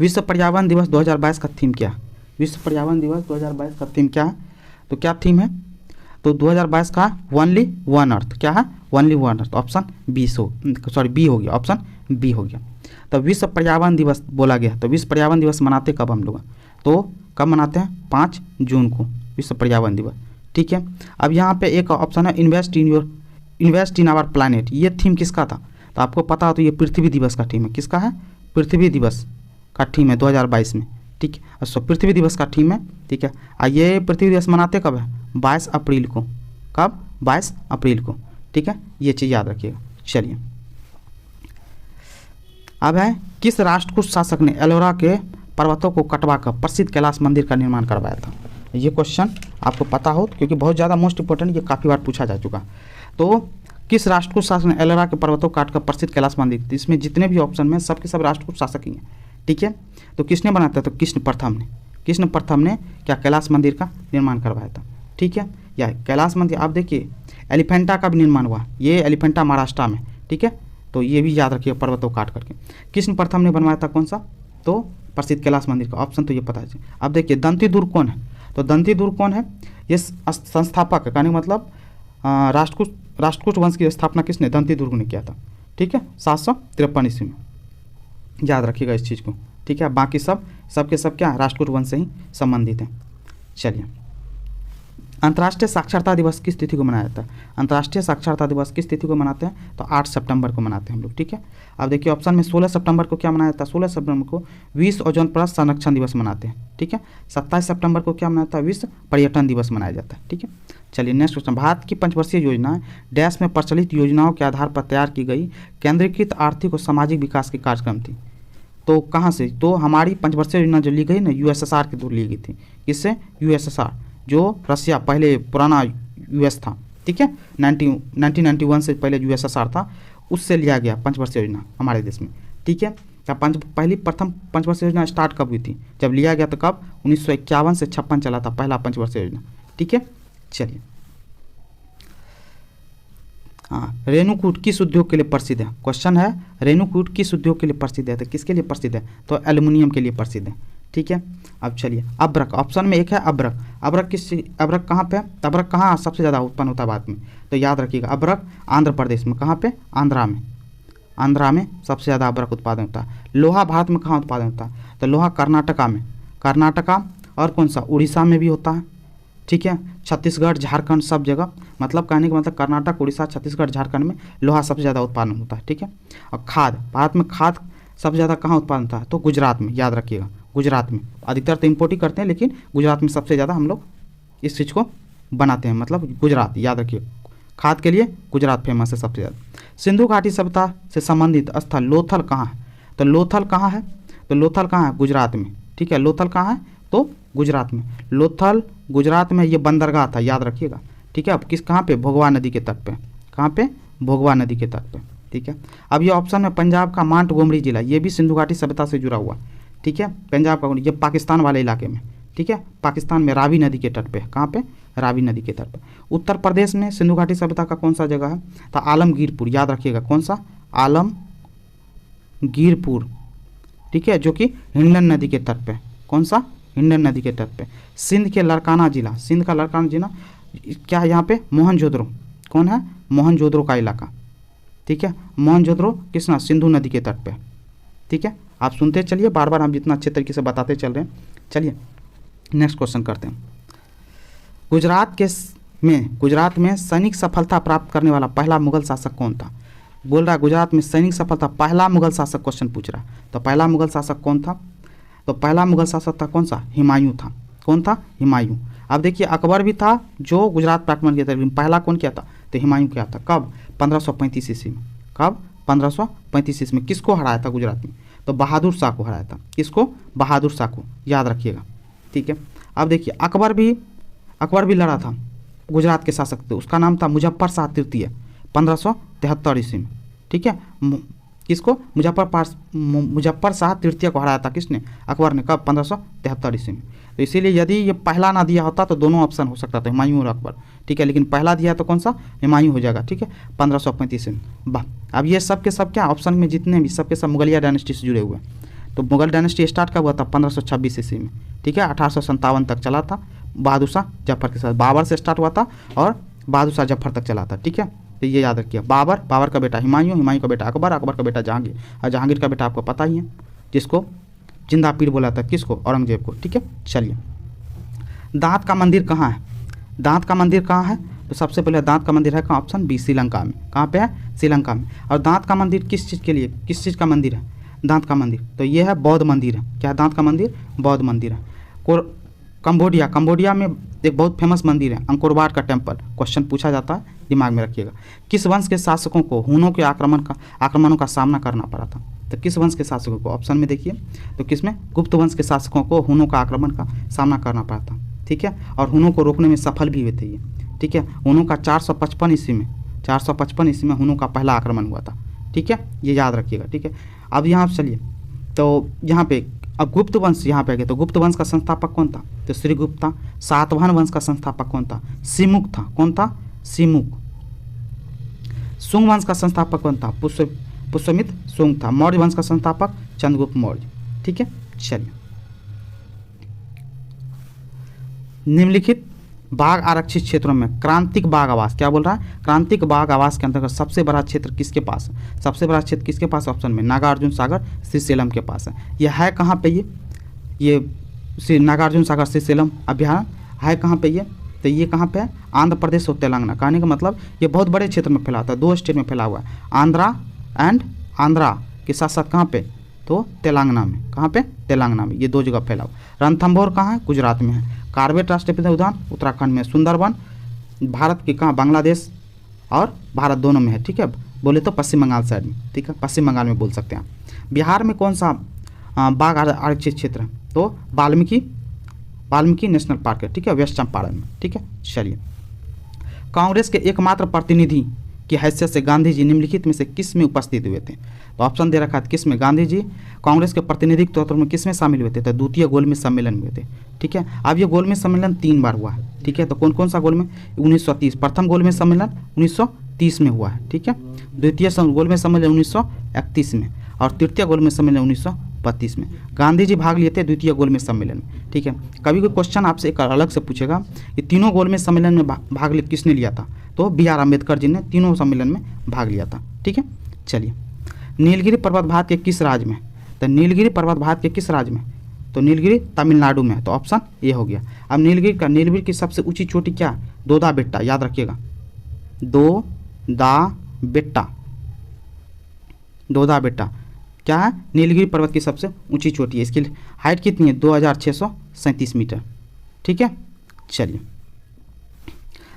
विश्व पर्यावरण दिवस 2022 का थीम क्या है? विश्व पर्यावरण दिवस 2022 का थीम क्या है? तो क्या थीम है? तो 2022 का ओनली वन अर्थ, क्या है? Only one earth. Option B B हो गया, ऑप्शन बी हो गया। तो विश्व पर्यावरण दिवस बोला गया, तो विश्व पर्यावरण दिवस मनाते कब हम लोग? तो कब मनाते हैं? 5 जून को विश्व पर्यावरण दिवस, ठीक है। अब यहाँ पे एक ऑप्शन है इन्वेस्ट इन आवर प्लानेट, ये थीम किसका था? तो आपको पता हो तो ये पृथ्वी दिवस का थीम है। किसका है? पृथ्वी दिवस का थीम है 2022 में, ठीक है। अच्छा, पृथ्वी दिवस का थीम है, ठीक है। ये पृथ्वी दिवस मनाते कब है? 22 अप्रैल को। कब? 22 अप्रैल को, ठीक है। ये चीज़ याद रखिएगा। चलिए, अब है किस राष्ट्रकूट शासक ने एलोरा के पर्वतों को कटवाकर प्रसिद्ध कैलाश मंदिर का निर्माण करवाया था? ये क्वेश्चन आपको पता हो क्योंकि बहुत ज़्यादा मोस्ट इंपॉर्टेंट, ये काफ़ी बार पूछा जा चुका। तो किस राष्ट्रकूट शासक ने एलोरा के पर्वतों को काटकर प्रसिद्ध कैलाश मंदिर, इसमें जितने भी ऑप्शन में सबके सब राष्ट्रकूट शासक ही हैं, ठीक है। तो किसने बनाया था? तो कृष्ण प्रथम ने क्या कैलाश मंदिर का निर्माण करवाया था, ठीक है। या कैलाश मंदिर आप देखिए एलिफेंटा का भी निर्माण हुआ, ये एलिफेंटा महाराष्ट्र में, ठीक है। तो ये भी याद रखिए, पर्वतों को काट करके कृष्ण प्रथम ने बनवाया था कौन सा? तो प्रसिद्ध कैलाश मंदिर का। ऑप्शन तो ये पता है। अब देखिए दंती दुर्ग कौन है? तो दंती दुर्ग कौन है? ये संस्थापक है, कहने मतलब राष्ट्रकूट वंश की स्थापना किसने? दंती दुर्ग ने किया था, ठीक है, 753 ईस्वी में। याद रखिएगा इस चीज़ को, ठीक है। बाकी सबके सब क्या राष्ट्रकूट वंश से ही संबंधित हैं। चलिए, अंतर्राष्ट्रीय साक्षरता दिवस किस तिथि को मनाया जाता है? अंतर्राष्ट्रीय साक्षरता दिवस किस तिथि को मनाते हैं? तो 8 सितंबर को मनाते हैं हम लोग, ठीक है। अब देखिए ऑप्शन में 16 सितंबर को क्या मनाया जाता है? 16 सितंबर को विश्व ओजोन परत संरक्षण दिवस मनाते हैं, ठीक है। 27 सितंबर को क्या मनाया जाता है? विश्व पर्यटन दिवस मनाया जाता है, ठीक है। चलिए नेक्स्ट क्वेश्चन, भारत की पंचवर्षीय योजना डैश में प्रचलित योजनाओं के आधार पर तैयार की गई केंद्रीकृत आर्थिक और सामाजिक विकास के कार्यक्रम थी। तो कहाँ से? तो हमारी पंचवर्षीय योजना जो ली गई ना, यूएसएसआर के थ्रू ली गई थी। किससे? यूएसएसआर, जो रसिया पहले पुराना यूएस था, ठीक है, 1991 से पहले यूएसएसआर था, उससे लिया गया पंचवर्षीय योजना हमारे देश में, ठीक है। प्रथम पंचवर्षीय योजना स्टार्ट कब हुई थी? जब लिया गया तो कब? 1951 से 56 चला था पहला पंचवर्षीय योजना, ठीक है। चलिए, हाँ, रेणुकूट किस उद्योग के लिए प्रसिद्ध है? क्वेश्चन है रेणुकूट किस उद्योग के लिए प्रसिद्ध है? तो किसके लिए प्रसिद्ध है? तो एल्युमिनियम के लिए प्रसिद्ध है, ठीक है। अब चलिए, अब्रक, ऑप्शन में एक है अब्रक। अब्रक कहाँ पे? अब्रक कहाँ सबसे ज़्यादा उत्पन्न होता है भारत में? तो याद रखिएगा, अब्रक आंध्र प्रदेश में। कहाँ पे? आंध्रा में सबसे ज़्यादा अब्रक उत्पादन होता है। लोहा भारत में कहाँ उत्पादन होता है? तो लोहा कर्नाटका और कौन सा? उड़ीसा में भी होता है, ठीक है। छत्तीसगढ़, झारखंड, सब जगह, मतलब कहने का मतलब कर्नाटक, उड़ीसा, छत्तीसगढ़, झारखंड में लोहा सबसे ज़्यादा उत्पादन होता है, ठीक है। और खाद, भारत में खाद सबसे ज़्यादा कहाँ उत्पादन होता है? तो गुजरात में। याद रखिएगा, गुजरात में। अधिकतर तो इम्पोर्ट ही करते हैं, लेकिन गुजरात में सबसे ज़्यादा हम लोग इस चीज़ को बनाते हैं, मतलब गुजरात। याद रखिए, खाद के लिए गुजरात फेमस है सबसे ज़्यादा। सिंधु घाटी सभ्यता से संबंधित स्थल लोथल कहाँ है? तो लोथल कहाँ है? तो लोथल कहाँ है? गुजरात में, ठीक है। लोथल कहाँ है? तो गुजरात में। लोथल गुजरात में, ये बंदरगाह था, याद रखिएगा, ठीक है। अब कहाँ पे? भोगवा नदी के तट पे। कहाँ पे? भोगवा नदी के तट पे, ठीक है। अब ये ऑप्शन में पंजाब का मांटगोमरी जिला, ये भी सिंधु घाटी सभ्यता से जुड़ा हुआ, ठीक है। पंजाब का, ये पाकिस्तान वाले इलाके में, ठीक है, पाकिस्तान में रावी नदी के तट पे। कहाँ पे? रावी नदी के तट पे। उत्तर प्रदेश में सिंधु घाटी सभ्यता का कौन सा जगह है? तो आलमगीरपुर। याद रखिएगा, कौन सा? आलमगीरपुर, ठीक है, जो कि हिंडन नदी के तट पे। कौन सा? हिंडन नदी के तट पे। सिंध के लड़काना जिला, सिंध का लड़काना जिला क्या है यहाँ पे? मोहनजोदड़ो। कौन है? मोहनजोदड़ो का इलाका, ठीक है। मोहनजोदड़ो किसना? सिंधु नदी के तट पे, ठीक है। आप सुनते चलिए, बार बार हम जितना अच्छे तरीके से बताते चल रहे हैं। चलिए नेक्स्ट क्वेश्चन करते हैं। गुजरात में सैनिक सफलता प्राप्त करने वाला पहला मुगल शासक कौन था? बोल रहा है गुजरात में सैनिक सफलता, पहला मुगल शासक क्वेश्चन पूछ रहा है। तो पहला मुगल शासक कौन था? तो पहला मुगल शासक था कौन सा? हुमायूं था। कौन था? हुमायूं। अब देखिए, अकबर भी था जो गुजरात पर आक्रमण किया था, लेकिन पहला कौन किया था? तो हुमायूं किया था। कब? 1535 ईस्वी में। कब? 1535 ईस्वी में। किसको हराया था गुजरात में? तो बहादुर शाह को हराया था। किसको? बहादुर शाह को, याद रखिएगा, ठीक है। अब देखिए, अकबर भी लड़ा था, गुजरात के शासक थे, उसका नाम था मुजफ्फर शाह तृतीय, 1573 ईस्वी में, ठीक है। किसको? मुजफ्फर शाह तृतीय को हराया था किसने? अकबर ने। कब? 1573 ईस्वी में। तो इसीलिए यदि ये पहला ना दिया होता तो दोनों ऑप्शन हो सकता था, हुमायूं और अकबर, ठीक है। लेकिन पहला दिया तो कौन सा? हुमायूं हो जाएगा, ठीक है, 1535 में। वाह। अब ये सब के सब क्या ऑप्शन में जितने भी सब के सब मुगलिया डायनेस्टी से जुड़े हुए हैं। तो मुगल डायनेस्टी स्टार्ट कब हुआ था? 1526 ईस्वी में, ठीक है। 1857 तक चला था बहादुर शाह जफर के साथ। बाबर से स्टार्ट हुआ था और बहादुर शाह जफर तक चला था, ठीक है। तो ये याद रखिए, बाबर का बेटा हुमायूं, हुमायूं का बेटा अकबर, अकबर का बेटा जहांगीर, और जहांगीर का बेटा आपको पता ही है जिसको जिंदा पीर बोला था, किसको? औरंगजेब को, ठीक है। चलिए, दांत का मंदिर कहाँ है? दांत का मंदिर कहाँ है? तो सबसे पहले दांत का मंदिर है कहाँ? ऑप्शन बी, श्रीलंका में। कहाँ पे है? श्रीलंका में। और दांत का मंदिर किस चीज़ के लिए, किस चीज़ का मंदिर है दांत का मंदिर? तो ये है बौद्ध मंदिर है। क्या है दांत का मंदिर? बौद्ध मंदिर है। कंबोडिया में एक बहुत फेमस मंदिर है अंकोरवाट का टेम्पल। क्वेश्चन पूछा जाता है, दिमाग में रखिएगा। किस वंश के शासकों को हुनों के आक्रमणों का सामना करना पड़ा था? तो किस वंश के शासकों को? ऑप्शन में देखिए, तो किसमें? गुप्त वंश के शासकों को हुनों का आक्रमण का सामना करना पड़ा था, ठीक है। और हुनों को रोकने में सफल भी हुए थे ये, ठीक है। हुनों का 455 ईस्वी में हुनों का पहला आक्रमण हुआ था, ठीक है। ये याद रखिएगा, ठीक है। अब यहाँ चलिए, तो यहाँ पे अब गुप्त वंश यहाँ पे आ गया। तो गुप्त वंश का संस्थापक कौन था? तो श्रीगुप्त था। सातवाहन वंश का संस्थापक कौन था? सिमुक था। कौन था? सिमुक। सुंग वंश का संस्थापक कौन था? पुष्यमित्र सुंग था। मौर्य वंश का संस्थापक चंद्रगुप्त मौर्य, ठीक है। चलिए, निम्नलिखित बाघ आरक्षित क्षेत्रों में क्रांतिक बाघ आवास, क्या बोल रहा है? क्रांतिक बाघ आवास के अंतर्गत सबसे बड़ा क्षेत्र किसके पास है? सबसे बड़ा क्षेत्र किसके पास? ऑप्शन में नागार्जुन सागर श्रीशैलम के पास है। यह है कहाँ पे? ये नागार्जुन सागर श्रीशैलम अभ्यारण्य है कहाँ पे ये? तो ये कहाँ पे है? आंध्र प्रदेश और तेलंगाना। कहने का मतलब ये बहुत बड़े क्षेत्र में फैला होता है, 2 स्टेट में फैला हुआ है, आंध्रा के साथ साथ कहाँ पे? तो तेलंगाना में। कहाँ पे? तेलंगाना में। ये 2 जगह फैला हुआ। रणथंभौर कहाँ है? गुजरात में है। कार्बेट राष्ट्रीय उद्यान उत्तराखंड में। सुंदरबन भारत के कहाँ? बांग्लादेश और भारत दोनों में है, ठीक है। बोले तो पश्चिम बंगाल साइड में, ठीक है, पश्चिम बंगाल में बोल सकते हैं। बिहार में कौन सा बाघ आरक्षित क्षेत्र है? तो वाल्मीकि नेशनल पार्क है, ठीक है, वेस्ट चंपारण में, ठीक है। चलिए, कांग्रेस के एकमात्र प्रतिनिधि की हैसियत से गांधी जी निम्नलिखित में से किस में उपस्थित हुए थे? तो ऑप्शन दे रखा है, किस में गांधी जी कांग्रेस के प्रतिनिधि के तौर में किस में शामिल हुए थे? तो द्वितीय गोलमेज सम्मेलन में हुए थे, ठीक है। अब ये गोलमेज सम्मेलन 3 बार हुआ है, ठीक है। तो कौन कौन सा गोलमेज? 1930 प्रथम गोलमेज सम्मेलन 1930 में हुआ है, ठीक है। द्वितीय गोलमेज सम्मेलन 1931 में और तृतीय गोलमेज सम्मेलन 1932 में। गांधी जी भाग लिए थे द्वितीय गोलमेज सम्मेलन में, ठीक है। कभी कोई क्वेश्चन आपसे एक अलग से पूछेगा कि तीनों गोलमेज सम्मेलन में भाग किसने लिया था? तो B.R. अम्बेडकर जी ने तीनों सम्मेलन में भाग लिया था, ठीक है। चलिए, नीलगिरी पर्वत भारत के किस राज्य में? तो नीलगिरी पर्वत भारत के किस राज्य में? तो नीलगिरी तमिलनाडु में है। तो ऑप्शन ए हो गया। अब नीलगिरी की सबसे ऊंची चोटी क्या? दोदा बेट्टा, याद रखिएगा, दोदा बेट्टा क्या है? नीलगिरी पर्वत की सबसे ऊंची चोटी है। इसकी हाइट कितनी है? 2637 मीटर, ठीक है। चलिए,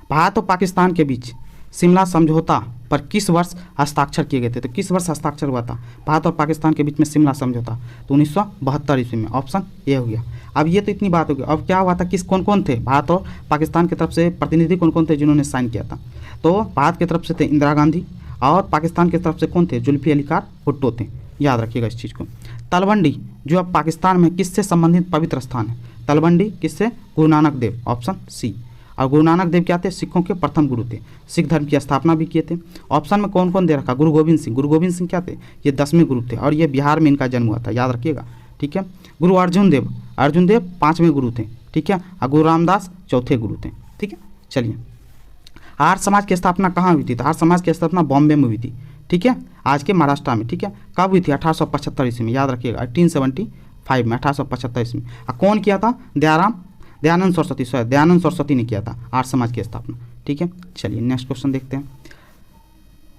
भारत और पाकिस्तान के बीच शिमला समझौता पर किस वर्ष हस्ताक्षर किए गए थे? तो किस वर्ष हस्ताक्षर हुआ था भारत और पाकिस्तान के बीच में शिमला समझौता? तो 1972 ईस्वी में। ऑप्शन ए हो गया। अब ये तो इतनी बात हो गई। अब क्या हुआ था? कौन कौन थे भारत और पाकिस्तान की तरफ से प्रतिनिधि? कौन कौन थे जिन्होंने साइन किया था? तो भारत की तरफ से थे इंदिरा गांधी और पाकिस्तान की तरफ से कौन थे? जुल्फिकार भुट्टो थे। याद रखिएगा इस चीज़ को। तलवंडी जो अब पाकिस्तान में किससे संबंधित पवित्र स्थान है? तलवंडी किससे? Guru Nanak Dev, option C. और गुरु नानक देव क्या थे? सिखों के प्रथम गुरु थे, सिख धर्म की स्थापना भी किए थे। ऑप्शन में कौन कौन दे रखा? गुरु गोविंद सिंह क्या थे? ये 10वें गुरु थे और ये बिहार में इनका जन्म हुआ था, याद रखिएगा, ठीक है। गुरु अर्जुन देव 5वें गुरु थे, ठीक है। और गुरु रामदास 4थे गुरु थे, ठीक है। चलिए, आर्य समाज की स्थापना कहाँ हुई थी? तो आर्य समाज की स्थापना बॉम्बे में हुई थी, ठीक है, आज के महाराष्ट्र में, ठीक है। कब हुई थी? 1875 ईस्वी में, याद रखिएगा, 1875 में, 1875 ईस्वी में। और कौन किया था? दयानंद सरस्वती ने किया था आर्य समाज की स्थापना, ठीक है। चलिए, नेक्स्ट क्वेश्चन देखते हैं।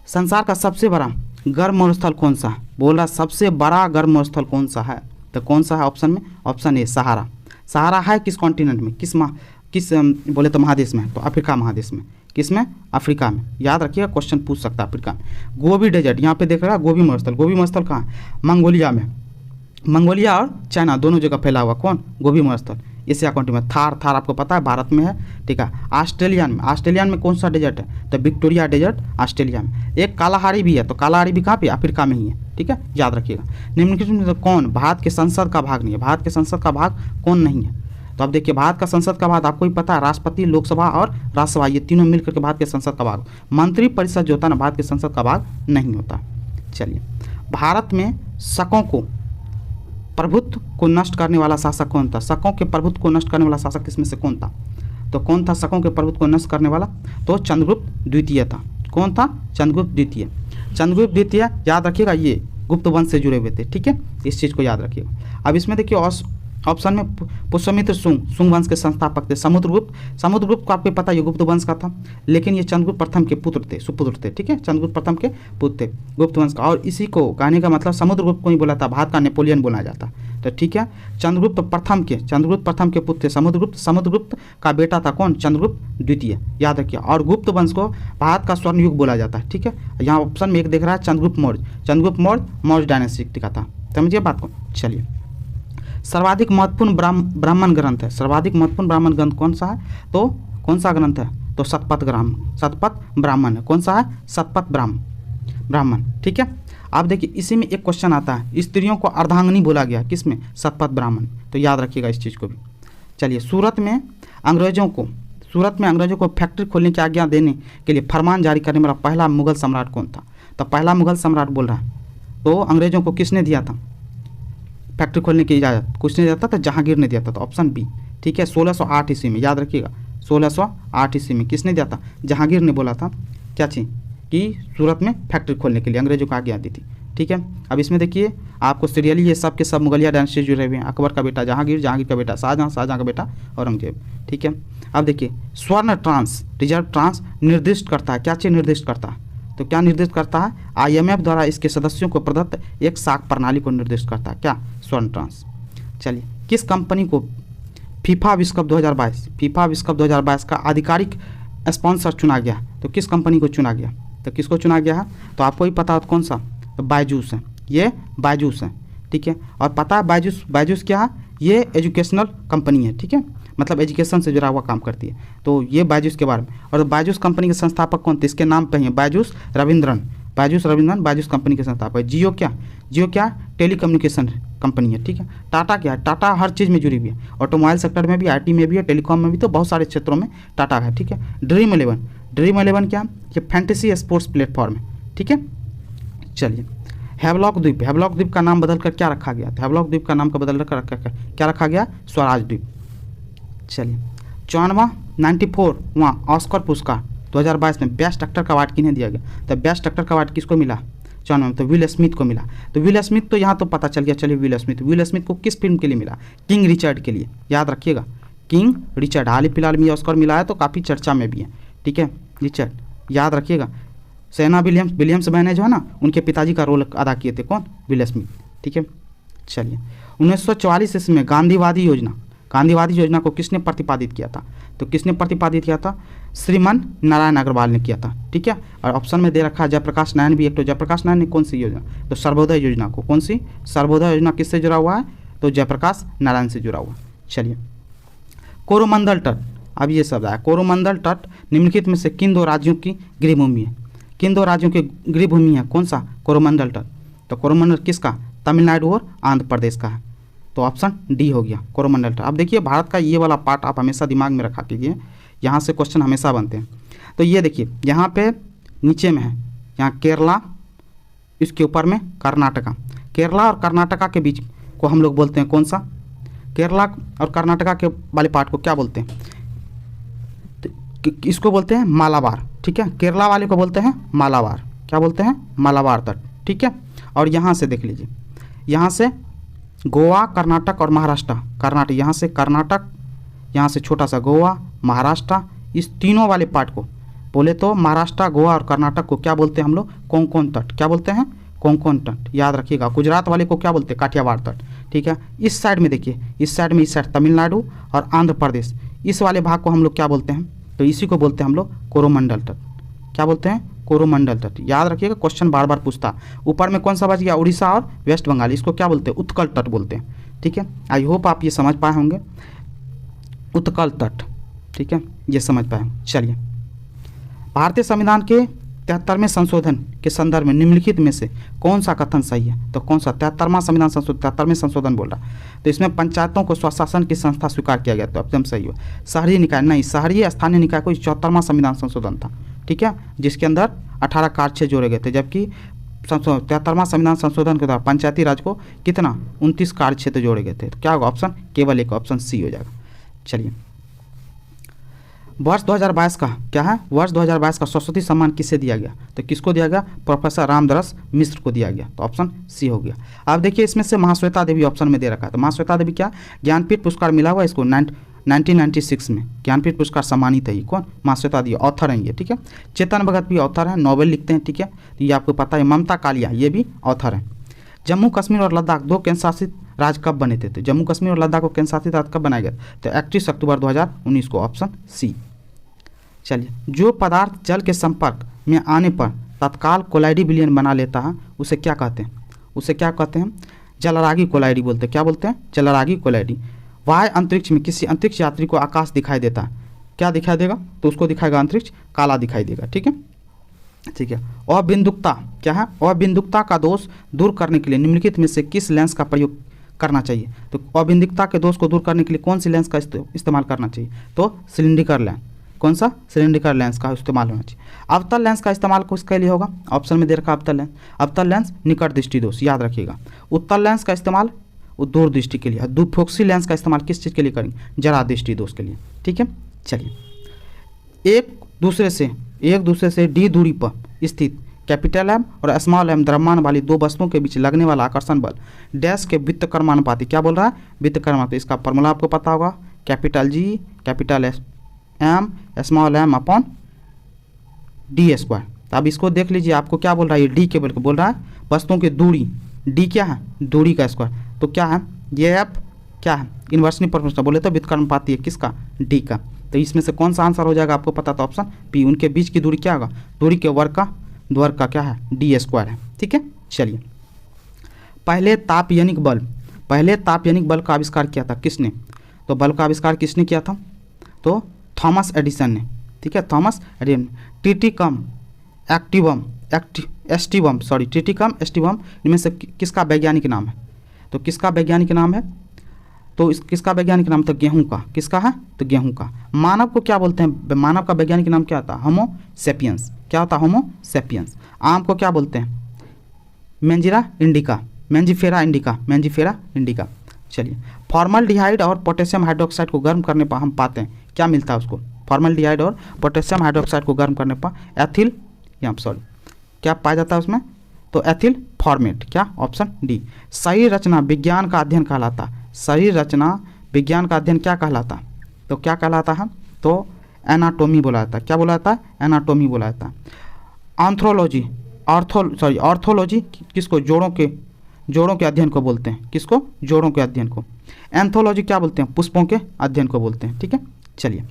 संसार का सबसे बड़ा गर्म मरुस्थल कौन सा है? बोल रहा सबसे बड़ा गर्म मरुस्थल कौन सा है? तो कौन सा है ऑप्शन में? ऑप्शन ए सहारा। सहारा है किस कॉन्टिनेंट में? किस बोले तो महादेश में? तो अफ्रीका महादेश में। किसमें? अफ्रीका में। याद रखिएगा, क्वेश्चन पूछ सकता है अफ्रीका में। गोबी डेजर्ट यहाँ पे देख रहा है, गोबी मरुस्थल कहाँ है? मंगोलिया में। मंगोलिया और चाइना दोनों जगह फैला हुआ कौन? गोबी मरुस्थल। एशिया कॉन्टिनेंट में। थार आपको पता है भारत में है, ठीक है। ऑस्ट्रेलियन में कौन सा डेजर्ट है? तो विक्टोरिया डेजर्ट ऑस्ट्रेलिया में। एक कालाहारी भी है, तो कालाहारी भी कहाँ पे? अफ्रीका में ही है, ठीक है, याद रखिएगा। निम्नलिखित में से कौन भारत के संसद का भाग नहीं है? भारत के संसद का भाग कौन नहीं है? तो अब देखिए, भारत का संसद का भाग आपको ही पता है, राष्ट्रपति, लोकसभा और राज्यसभा, ये तीनों मिलकर के भारत के संसद का भाग। मंत्रिपरिषद जो होता है ना, भारत के संसद का भाग नहीं होता। चलिए, भारत में शकों को प्रभुत्व को नष्ट करने वाला शासक कौन था? शकों के प्रभुत्व को नष्ट करने वाला शासक किसमें से कौन था? तो कौन था शकों के प्रभुत्व को नष्ट करने वाला? तो चंद्रगुप्त द्वितीय था। कौन था? चंद्रगुप्त द्वितीय। चंद्रगुप्त द्वितीय याद रखिएगा, ये गुप्त वंश से जुड़े हुए थे, ठीक है, इस चीज़ को याद रखिएगा। अब इसमें देखिए ऑप्शन में पुष्यमित्र शुंग वंश के संस्थापक थे समुद्रगुप्त। समुद्रगुप्त को आपको पता है ये गुप्त वंश का था, लेकिन ये चंद्रगुप्त प्रथम के पुत्र थे, सुपुत्र थे, ठीक है, चंद्रगुप्त प्रथम के पुत्र थे गुप्त वंश का। और इसी को कहने का मतलब समुद्रगुप्त को ही बोला था, भारत का नेपोलियन बोला जाता। तो ठीक है, चंद्रगुप्त प्रथम के पुत्र थे समुद्रगुप्त। समुद्रगुप्त का बेटा था कौन? चंद्रगुप्त द्वितीय, याद रखिए। और गुप्त वंश को भारत का स्वर्ण युग बोला जाता है, ठीक है। यहाँ ऑप्शन में एक देख रहा है चंद्रगुप्त मौर्य। चंद्रगुप्त मौर्य डायनेस्टी का था, समझिए बात को। चलिए, सर्वाधिक महत्वपूर्ण ब्राह्मण ग्रंथ है। सर्वाधिक महत्वपूर्ण ब्राह्मण ग्रंथ कौन सा है? तो कौन सा ग्रंथ है? तो शतपथ ब्राह्मण है। कौन सा है? शतपथ ब्राह्मण, ठीक है। आप देखिए, इसी में एक क्वेश्चन आता है, स्त्रियों को अर्धांगिनी बोला गया किसमें? शतपथ ब्राह्मण। तो याद रखिएगा इस चीज़ को भी। चलिए, सूरत में अंग्रेजों को फैक्ट्री खोलने की आज्ञा देने के लिए फरमान जारी करने वाला पहला मुगल सम्राट कौन था? तो पहला मुगल सम्राट बोल रहा है, तो अंग्रेजों को किसने दिया था फैक्ट्री खोलने की इजाज़त? किसने दिया था? तो जहांगीर ने दिया था। तो ऑप्शन बी, ठीक है, 1608 ईस्वी में, याद रखिएगा, 1608 ईस्वी में किसने दिया था? जहांगीर ने बोला था क्या चीज़ कि सूरत में फैक्ट्री खोलने के लिए अंग्रेजों को आज्ञा दी थी, ठीक है। अब इसमें देखिए आपको सीरियली ये सब के सब मुगलिया डायनेस्टी जुड़े हुए हैं। अकबर का बेटा जहांगीर, जहांगीर का बेटा शाहजहां, शाहजहां का बेटा औरंगजेब, ठीक है। अब देखिए, स्वर्ण ट्रांस, रिजर्व ट्रांस निर्दिष्ट करता है, क्या चीज़ निर्दिष्ट करता है? तो क्या निर्दिष्ट करता है? IMF द्वारा इसके सदस्यों को प्रदत्त एक साख प्रणाली को निर्दिष्ट करता है, क्या? स्वर्ण ट्रांस। चलिए, किस कंपनी को फीफा विश्व कप 2022 का आधिकारिक स्पॉन्सर चुना गया? तो किस कंपनी को चुना गया? तो किसको चुना गया है? तो आपको ही पता है कौन सा? तो बायजूस है, ये बायजूस है, ठीक है। और पता है बायजूस क्या है? ये एजुकेशनल कंपनी है, ठीक है, मतलब एजुकेशन से जुड़ा हुआ काम करती है। तो ये बायजूस के बारे में। और बायजूस कंपनी के संस्थापक कौन थे? इसके नाम पे ही बायजूस रविंद्रन बायजूस कंपनी के संस्थापक। जियो क्या? टेलीकम्युनिकेशन कंपनी है, ठीक है। टाटा क्या है? टाटा हर चीज़ में जुड़ी हुई है, ऑटोमोबाइल सेक्टर में भी, IT में भी है, टेलीकॉम में भी, तो बहुत सारे क्षेत्रों में टाटा है, ठीक है। ड्रीम 11 क्या? ये फैंटेसी स्पोर्ट्स प्लेटफॉर्म है, ठीक है। चलिए, हैवलॉक द्वीप का नाम बदलकर क्या रखा गया? हैवलॉक द्वीप का नाम का बदल कर क्या रखा गया? स्वराज द्वीप। चलिए, 94वां ऑस्कर पुरस्कार 2022 में बेस्ट एक्टर का अवार्ड किन्हें दिया गया? तो बेस्ट एक्टर का अवार्ड किसको मिला? 94 तो विल स्मिथ को मिला। तो विल स्मिथ तो यहाँ तो पता चल गया। चलिए, विल स्मिथ को किस फिल्म के लिए मिला? किंग रिचर्ड के लिए, याद रखिएगा, किंग रिचर्ड। हाल ही फिलहाल में ऑस्कर मिला है, तो काफ़ी चर्चा में भी है, ठीक है, रिचर्ड, याद रखिएगा। सेना विलियम्स बहन जो है ना, उनके पिताजी का रोल अदा किए थे, कौन? विल स्मिथ, ठीक है। चलिए, 1944 ईस्वी में गांधीवादी योजना को किसने प्रतिपादित किया था? तो किसने प्रतिपादित किया था? श्रीमान नारायण अग्रवाल ने किया था, ठीक है। और ऑप्शन में दे रखा है जयप्रकाश नारायण भी एक। तो जयप्रकाश नारायण ने कौन सी योजना? तो सर्वोदय योजना को। कौन सी? सर्वोदय योजना किससे जुड़ा हुआ है? तो जयप्रकाश नारायण से जुड़ा हुआ। चलिए, कोरोमंडल तट, अब ये शब्द आया, कोरोमंडल तट निम्नलिखित में से किन दो राज्यों की गृहभूमि है? किन दो राज्यों की गृहभूमि है? कौन सा? कोरोमंडल तट। तो कोरोमंडल किसका? तमिलनाडु और आंध्र प्रदेश का है। तो ऑप्शन डी हो गया, कोरोमंडल तट। अब देखिए, भारत का ये वाला पार्ट आप हमेशा दिमाग में रखा कीजिए, यहाँ से क्वेश्चन हमेशा बनते हैं। तो ये देखिए, यहाँ पे नीचे में है, यहाँ केरला, इसके ऊपर में कर्नाटका। केरला और कर्नाटका के बीच को हम लोग बोलते हैं कौन सा? केरला और कर्नाटका के वाले पार्ट को क्या बोलते हैं? इसको बोलते हैं मालाबार, ठीक है। केरला वाले को बोलते हैं मालाबार, क्या बोलते हैं? मालाबार तट, ठीक है। और यहाँ से देख लीजिए, यहाँ से गोवा, कर्नाटक और महाराष्ट्र, यहाँ से कर्नाटक, यहाँ से छोटा सा गोवा, महाराष्ट्र, इस तीनों वाले पार्ट को बोले तो महाराष्ट्र, गोवा और कर्नाटक को क्या बोलते हैं हम लोग? कोंकण तट। क्या बोलते हैं? कोंकण तट, याद रखिएगा। गुजरात वाले को क्या बोलते हैं? काठियावाड़ तट, ठीक है। इस साइड में देखिए, इस साइड तमिलनाडु और आंध्र प्रदेश, इस वाले भाग को हम लोग क्या बोलते हैं? तो इसी को बोलते हैं हम लोग कोरोमंडल तट। क्या बोलते हैं? कोरोमंडल तट, याद रखिएगा, क्वेश्चन बार बार पूछता। ऊपर में कौन सा बच गया? उड़ीसा और वेस्ट बंगाल, इसको क्या बोलते हैं? उत्कल तट बोलते हैं, ठीक है। आई होप आप ये समझ पाए होंगे, उत्कल तट, ठीक है, ये समझ पाए। चलिए, भारतीय संविधान के 73वें संशोधन के संदर्भ में निम्नलिखित में से कौन सा कथन सही है? तो कौन सा? 73वां संविधान संशोधन, 73वें संशोधन बोल रहा है। तो इसमें पंचायतों को स्वशासन की संस्था स्वीकार किया गया, तो एकदम सही हो। शहरी निकाय नहीं, शहरी स्थानीय निकाय को 74वां संविधान संशोधन था, ठीक है, जिसके अंदर 18 कार्यक्षेत्र जोड़े गए थे, जबकि 73वां संविधान संशोधन के द्वारा पंचायती राज को कितना 29 कार्यक्षेत्र जोड़े गए थे। तो क्या होगा ऑप्शन? केवल एक, ऑप्शन सी हो जाएगा। चलिए, वर्ष 2022 का क्या है? वर्ष 2022 का सरस्वती सम्मान किसे दिया गया? तो किसको दिया गया? प्रोफेसर रामदरस मिश्र को दिया गया, तो ऑप्शन सी हो गया। अब देखिए इसमें से महाश्वेता देवी ऑप्शन में दे रखा है, तो महाश्वेता देवी क्या? ज्ञानपीठ पुरस्कार मिला हुआ इसको 1996 में ज्ञानपीठ पुरस्कार सम्मानित है। कौन? महाश्वेता देवी, ऑथर हैं ये, ठीक है। चेतन भगत भी ऑथर हैं, नॉवेल लिखते हैं, ठीक है, तो ये आपको पता है। ममता कालिया ये भी ऑथर हैं। जम्मू कश्मीर और लद्दाख 2 केंद्र शासित राज्य कब बने थे? तो जम्मू कश्मीर और लद्दाख को केंद्र शासित राज्य कब बनाया गया? तो 31 अक्टूबर 2019 को, ऑप्शन सी। चलिए, जो पदार्थ जल के संपर्क में आने पर तत्काल कोलाइडी विलयन बना लेता है उसे क्या कहते हैं? उसे क्या कहते हैं? जलरागी कोलाइडी बोलते हैं। क्या बोलते हैं? जलरागी कोलाइडी। वाह्य अंतरिक्ष में किसी अंतरिक्ष यात्री को आकाश दिखाई देता है, क्या दिखाई देगा? तो उसको दिखाएगा अंतरिक्ष काला दिखाई देगा, ठीक है, ठीक है। अबिंदुकता क्या है? अबिंदुकता का दोष दूर करने के लिए निम्नलिखित में से किस लेंस का प्रयोग करना चाहिए? तो अबिंदुकता के दोष को दूर करने के लिए कौन सी लेंस का इस्तेमाल करना चाहिए? तो सिलिंड्रिकल लेंस। कौन सा? सिलिंड्रिकल लेंस का इस्तेमाल होना चाहिए। अवतल लेंस का इस्तेमाल किसके लिए होगा? ऑप्शन में दे रखा अवतल लेंस। अवतल लेंस निकट दृष्टि दोष, याद रखिएगा। उत्तल लेंस का इस्तेमाल दूर दृष्टि के लिए। दुफोक्सी लेंस का इस्तेमाल किस चीज़ के लिए करेंगे? जरा दृष्टि दोष के लिए, ठीक है। चलिए, एक दूसरे से डी दूरी पर स्थित कैपिटल एम और स्मॉल एम द्रव्यमान वाली दो वस्तुओं के बीच लगने वाला आकर्षण बल डैश के वित्तकर्मानुपाती। क्या बोल रहा है? वित्तकर्मानुपाती। इसका फॉर्मूला आपको पता होगा, capital G capital M small M upon D square. तो अब इसको देख लीजिए, आपको क्या बोल रहा है? ये डी के बल को बोल रहा है वस्तुओं की दूरी। डी क्या है? दूरी का स्क्वायर। तो क्या है ये? एफ क्या है? इन्वर्सली प्रोपोर्शनल बोले तो वित्तकर्मानुपाती है किसका? डी का। तो इसमें से कौन सा आंसर हो जाएगा आपको पता? तो ऑप्शन पी। उनके बीच की दूरी क्या होगा? दूरी के वर्ग का क्या है? डी स्क्वायर है, ठीक है। चलिए, पहले तापयनिक बल का आविष्कार किया था किसने? तो बल का आविष्कार किसने किया था? तो थॉमस एडिसन ने, ठीक है, थॉमस एडिसन। टिटिकम एस्टिवम इनमें से किसका वैज्ञानिक नाम है? तो किसका वैज्ञानिक नाम है? तो किसका वैज्ञानिक नाम? तो गेहूं का। किसका है? तो गेहूं का। मानव को क्या बोलते हैं? मानव का वैज्ञानिक नाम क्या होता है? होमो सेपियंस। क्या होता है? होमो सेपियंस। आम को क्या बोलते हैं? Mangifera indica. चलिए, फॉर्मल्डिहाइड और पोटेशियम हाइड्रोक्साइड को गर्म करने पर हम पाते हैं क्या मिलता है उसको? फॉर्मल्डिहाइड और पोटेशियम हाइड्रोक्साइड को गर्म करने पर क्या पाया जाता है उसमें? तो एथिल फॉर्मेट। क्या? Option D. शरीर रचना विज्ञान का अध्ययन कहलाता। शरीर रचना विज्ञान का अध्ययन क्या कहलाता? तो क्या कहलाता है? तो एनाटोमी बोला जाता है। क्या बोला जाता है? एनाटोमी बोला जाता है। ऑर्थोलॉजी किसको? जोड़ों के अध्ययन को बोलते हैं। किसको? जोड़ों के अध्ययन को। एंथोलॉजी क्या बोलते हैं? पुष्पों के अध्ययन को बोलते हैं, ठीक है। चलिए,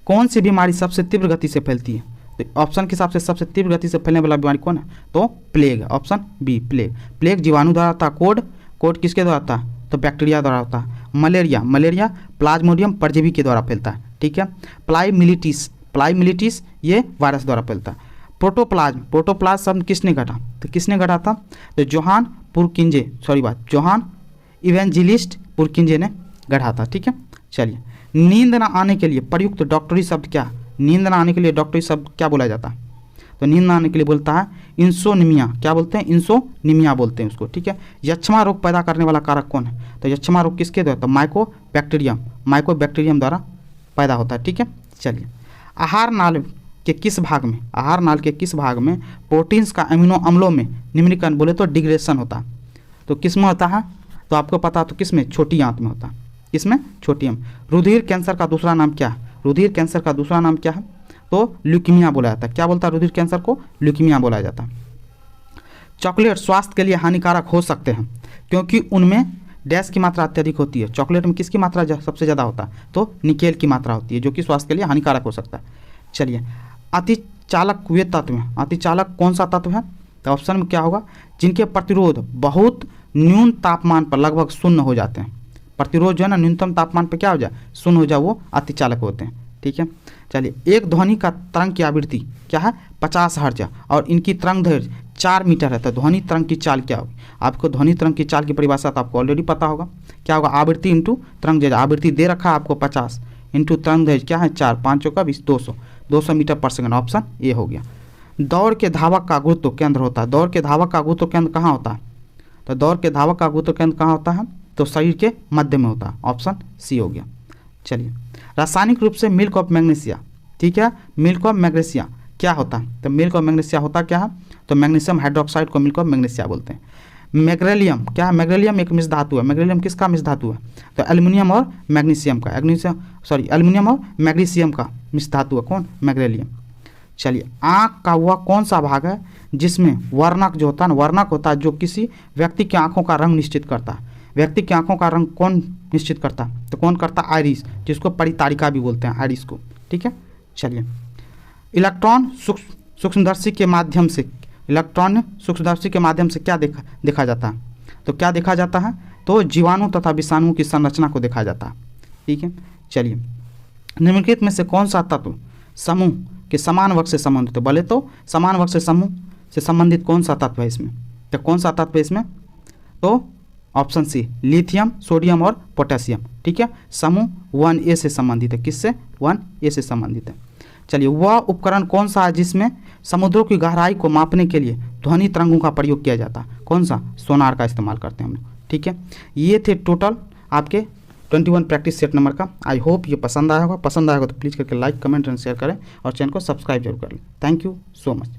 कौन सी बीमारी सबसे तीव्र गति से फैलती है? तो ऑप्शन के हिसाब से सबसे तीव्र गति से फैलने वाला बीमारी कौन है? तो प्लेग, ऑप्शन बी प्लेग जीवाणु द्वारा होता है। कोड किसके द्वारा होता है? तो बैक्टीरिया द्वारा होता है। मलेरिया प्लाज्मोडियम परजीवी के द्वारा फैलता है, ठीक है। प्लाइमिलिटिस ये वायरस द्वारा फैलता है। प्रोटोप्लाज्म शब्द किसने गढ़ा? तो किसने गढ़ा था? तो जोहान इवेंजिलिस्ट पुरकिंजे ने गढ़ा था, ठीक है। चलिए, नींद न आने के लिए प्रयुक्त डॉक्टरी शब्द क्या? नींद न आने के लिए डॉक्टरी शब्द क्या बोला जाता है? तो नींद न आने के लिए बोलता है इंसोनिमिया। क्या बोलते हैं? इंसोनिमिया बोलते हैं उसको, ठीक है। यक्ष्मा रोग पैदा करने वाला कारक कौन है? तो यक्ष्मा रोग किसके द्वारा? तो माइकोबैक्टीरियम द्वारा पैदा होता है, ठीक है। चलिए, आहार नाल के किस भाग में प्रोटीन्स का अमीनो अम्लों में निम्नलिखित बोले तो डिग्रेडेशन होता है? तो किस में होता है? तो आपको पता, तो किस में? छोटी आंत में होता है। इसमें छोटी आंत। रुधिर कैंसर का दूसरा नाम क्या है? तो ल्यूकीमिया बोला जाता है। क्या बोलता है? रुधिर कैंसर को ल्यूकीमिया बोला जाता है। चॉकलेट स्वास्थ्य के लिए हानिकारक हो सकते हैं क्योंकि उनमें डैश की मात्रा अत्यधिक होती है। चॉकलेट में किसकी मात्रा सबसे ज़्यादा होता है? तो निकेल की मात्रा होती है, जो कि स्वास्थ्य के लिए हानिकारक हो सकता है। चलिए, अतिचालक वे तत्व हैं। अतिचालक कौन सा तत्व है? तो ऑप्शन में क्या होगा? जिनके प्रतिरोध बहुत न्यून तापमान पर लगभग शून्य हो जाते हैं। प्रतिरोध जो है ना न्यूनतम तापमान पर क्या हो जाए? शून्य हो जाए, वो अतिचालक होते हैं। ठीक है। चलिए, एक ध्वनि का तरंग की आवृत्ति क्या है 50 हर्ट्ज और इनकी तरंग दैर्ध्य 4 मीटर है। तो ध्वनि तरंग की चाल क्या होगी? आपको ध्वनि तरंग की चाल की परिभाषा तो आपको ऑलरेडी पता होगा, क्या होगा? आवृत्ति इंटू तरंग दैर्ध्य। आवृत्ति दे रखा है आपको 50 इंटू तरंग दैर्ध्य क्या है 4, 5 का 20, 200 मीटर पर सेकंड। ऑप्शन ए हो गया। दौड़ के धावक का गुरुत्व केंद्र होता है। दौड़ के धावक का गुरुत्व केंद्र कहाँ होता है? तो दौड़ के धावक का गुरुत्व केंद्र कहाँ होता है? तो शरीर के मध्य में होता है। ऑप्शन सी हो गया। चलिए, रासायनिक रूप से मिल्क ऑफ मैग्नीशिया, ठीक है, मिल्क ऑफ मैग्नीशिया क्या होता है? तो मिल्क ऑफ मैग्नीशिया होता क्या है? तो मैग्नीशियम हाइड्रोक्साइड को मिल्क ऑफ मैग्नीशिया बोलते हैं। मैग्नीशियम क्या है? मैग्नीशियम एक मिश्र धातु है। मैग्नीशियम किसका मिश्र धातु है? तो एल्युमिनियम और मैग्नीशियम का, एल्युमिनियम और मैग्नीशियम का मिश्र धातु है। कौन? मैग्नीशियम। चलिए, आँख का वह कौन सा भाग है जिसमें वर्णक जो होता है ना, वर्णक होता है जो किसी व्यक्ति की आंखों का रंग निश्चित करता है। व्यक्ति की आंखों का रंग कौन निश्चित करता है? तो कौन करता है? आइरिस, जिसको परितारिका भी बोलते हैं, आइरिस को, ठीक है। चलिए, इलेक्ट्रॉन सूक्ष्मदर्शी के माध्यम से, इलेक्ट्रॉन सूक्ष्मदर्शी के माध्यम से क्या देखा जाता है? तो क्या देखा जाता है? तो जीवाणु तथा विषाणुओं की संरचना को देखा जाता है, ठीक है। चलिए, निम्नलिखित में से कौन सा तत्व समूह के समान वर्ग से संबंधित है? बोले तो समान वर्ग से समूह से संबंधित कौन सा तत्व है इसमें? तो कौन सा तत्व है इसमें? तो ऑप्शन सी, लिथियम, सोडियम और पोटेशियम, ठीक है। समूह 1A से संबंधित है। किससे? 1A से संबंधित है। चलिए, वह उपकरण कौन सा है जिसमें समुद्रों की गहराई को मापने के लिए ध्वनि तरंगों का प्रयोग किया जाता है? कौन सा? सोनार का इस्तेमाल करते हैं हम लोग, ठीक है। ये थे टोटल आपके 21 प्रैक्टिस सेट नंबर का। आई होप ये पसंद आया होगा। पसंद आया होगा तो प्लीज़ करके लाइक, कमेंट एंड शेयर करें और चैनल को सब्सक्राइब जरूर कर लें। Thank you so much.